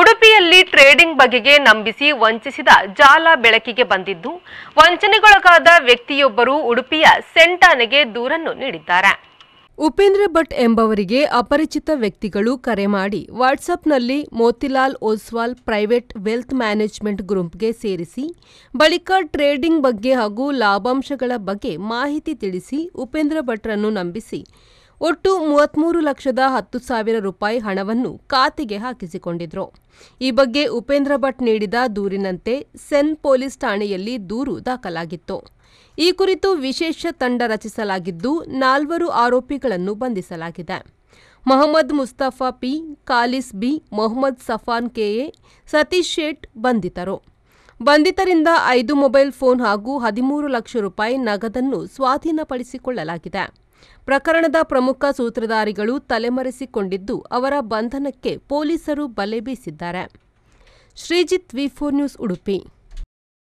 ಉಡುಪಿಯಲ್ಲಿ ಟ್ರೇಡಿಂಗ್ ಬಗೆಗೆ ನಂಬಿಸಿ ವಂಚಿಸಿದ ಜಾಲ ಬೆಳಕಿಗೆ ಬಂದಿದ್ದು, ವಂಚನೆಗೊಳಗಾದ ವ್ಯಕ್ತಿಯೊಬ್ಬರು ಉಡುಪಿಯ ಸೆಂಟ್ ಠಾಣೆಗೆ ದೂರನ್ನು ನೀಡಿದ್ದಾರೆ. ಉಪೇಂದ್ರ ಭಟ್ ಎಂಬವರಿಗೆ ಅಪರಿಚಿತ ವ್ಯಕ್ತಿಗಳು ಕರೆ ಮಾಡಿ ವಾಟ್ಸ್ಆಪ್ನಲ್ಲಿ Motilal Oswal private wealth management ಗ್ರೂಪ್ಗೆ ಸೇರಿಸಿ ಬಳಿಕ ಟ್ರೇಡಿಂಗ್ ಬಗ್ಗೆ ಹಾಗೂ ಲಾಭಾಂಶಗಳ ಬಗ್ಗೆ ಮಾಹಿತಿ ತಿಳಿಸಿ ಉಪೇಂದ್ರ ಭಟ್ರನ್ನು ನಂಬಿಸಿ ಒಟ್ಟು 33,10,000 ರೂಪಾಯಿ ಹಣವನ್ನು ಖಾತೆಗೆ ಹಾಕಿಸಿಕೊಂಡಿದ್ರು. ಈ ಬಗ್ಗೆ ಉಪೇಂದ್ರ ಭಟ್ ನೀಡಿದ ದೂರಿನಂತೆ ಸೆನ್ ಪೊಲೀಸ್ ಠಾಣೆಯಲ್ಲಿ ದೂರು ದಾಖಲಾಗಿತ್ತು. ಈ ಕುರಿತು ವಿಶೇಷ ತಂಡ ರಚಿಸಲಾಗಿದ್ದು 4 ಆರೋಪಿಗಳನ್ನು ಬಂಧಿಸಲಾಗಿದೆ. Mohammed Mustafa P, Khalis B, Mohammed Safan KA, Satish Shet ಬಂಧಿತರು. ಬಂಧಿತರಿಂದ 5 ಮೊಬೈಲ್ ಫೋನ್ ಹಾಗೂ 13 ಲಕ್ಷ ರೂಪಾಯಿ ನಗದನ್ನು ಸ್ವಾಧೀನಪಡಿಸಿಕೊಳ್ಳಲಾಗಿದೆ. ಪ್ರಕರಣದ ಪ್ರಮುಖ ಸೂತ್ರಧಾರಿಗಳು ತಲೆಮರೆಸಿಕೊಂಡಿದ್ದು, ಅವರ ಬಂಧನಕ್ಕೆ ಪೊಲೀಸರು ಬಲೆ ಬೀಸಿದ್ದಾರೆ. ಶ್ರೀಜಿತ್, ವಿ4 ನ್ಯೂಸ್, ಉಡುಪಿ.